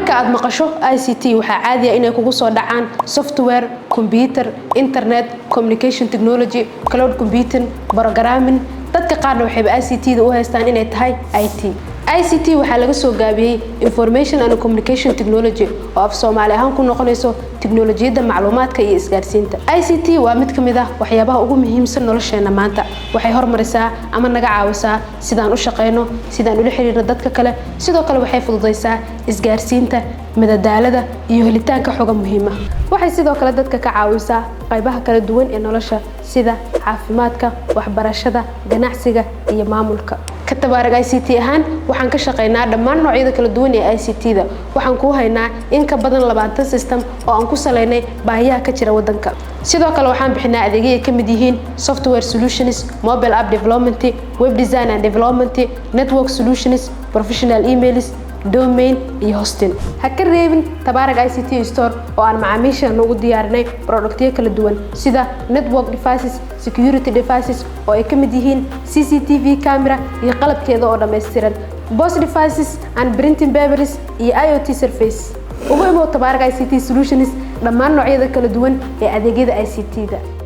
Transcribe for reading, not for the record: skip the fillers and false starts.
marka aad maqasho ICT waxa caadi ah inay kugu soo dhacaan software, computer, internet, communication technology, cloud computing, programming. dadka qaarna waxay ICT-da u haystaan inay tahay IT. ICT waxa laga soo gaabiyay Information and Communication Technology oo af Soomaali ahaan ku noqonayso tiknoolajiyada macluumaadka iyo isgaarsiinta. ICT waa mid kamid ah waxyaabaha ugu muhiimsan nolosheena maanta. waxay hormarisaa ama naga caawisaa sidaan u shaqeyno, sidaan ula xiriirno dadka kale, sidoo kale waxay fududeysaa isgaarsiinta, madadaalada iyo helitaanka xog muhiim ah. waxay sidoo kale dadka ka caawisaa qaybaha kala duwan ee nolosha sida caafimaadka, waxbarashada, ganacsiga iyo maamulka. كتبارك ICT ahaan waxaan ka shaqeynaa dhammaan noocyada kala duwan ee ICT-da. waxaan ku haynaa in ka badan 20 system oo aan ku saleynay baahiyaha ka jira wadanka. sidoo kale waxaan bixinaa adeegyo ka mid yihiin software solutions, mobile app development, web design and development, network solutions, professional emails, domain iyo hosting. ha ka reebin Tabarak ICT store oo aan macaamiisha ugu diyaarinay productyo kala duwan sida network devices, security devices oo ay ka mid yihiin CCTV camera iyo qalabkeeda oo dhameystiran, POS devices and printing papers iyo IoT surface. ugu imo Tabarak ICT solutions dhammaan noocyada kala duwan ee adeegyada ICT-da.